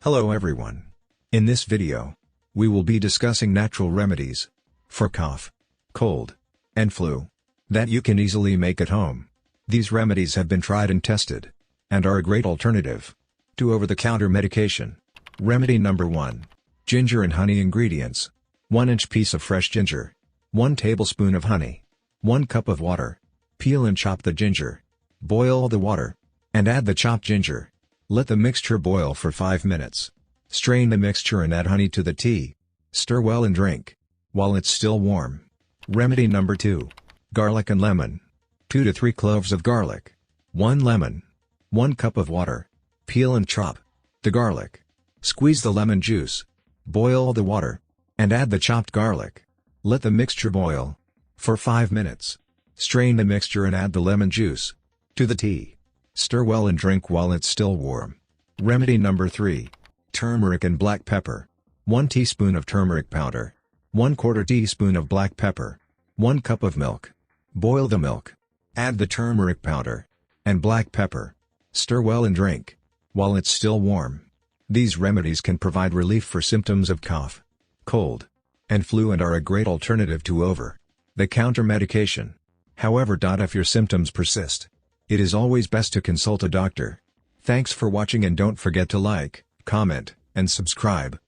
Hello everyone. In this video, we will be discussing natural remedies for cough, cold, and flu that you can easily make at home. These remedies have been tried and tested and are a great alternative to over-the-counter medication. Remedy number 1. Ginger and honey ingredients. 1-inch piece of fresh ginger. 1 tablespoon of honey. 1 cup of water. Peel and chop the ginger. Boil the water and add the chopped ginger. Let the mixture boil for 5 minutes. Strain the mixture and add honey to the tea. Stir well and drink while it's still warm. Remedy number 2. Garlic and lemon. 2 to 3 cloves of garlic. 1 lemon. 1 cup of water. Peel and chop the garlic. Squeeze the lemon juice. Boil the water and add the chopped garlic. Let the mixture boil for 5 minutes. Strain the mixture and add the lemon juice to the tea. Stir well and drink while it's still warm. Remedy number 3. Turmeric and black pepper. 1 teaspoon of turmeric powder. 1/4 teaspoon of black pepper. 1 cup of milk. Boil the milk. Add the turmeric powder and black pepper. Stir well and drink while it's still warm. These remedies can provide relief for symptoms of cough, cold, and flu and are a great alternative to over-the-counter medication. However, if your symptoms persist, it is always best to consult a doctor. Thanks for watching and don't forget to like, comment, and subscribe.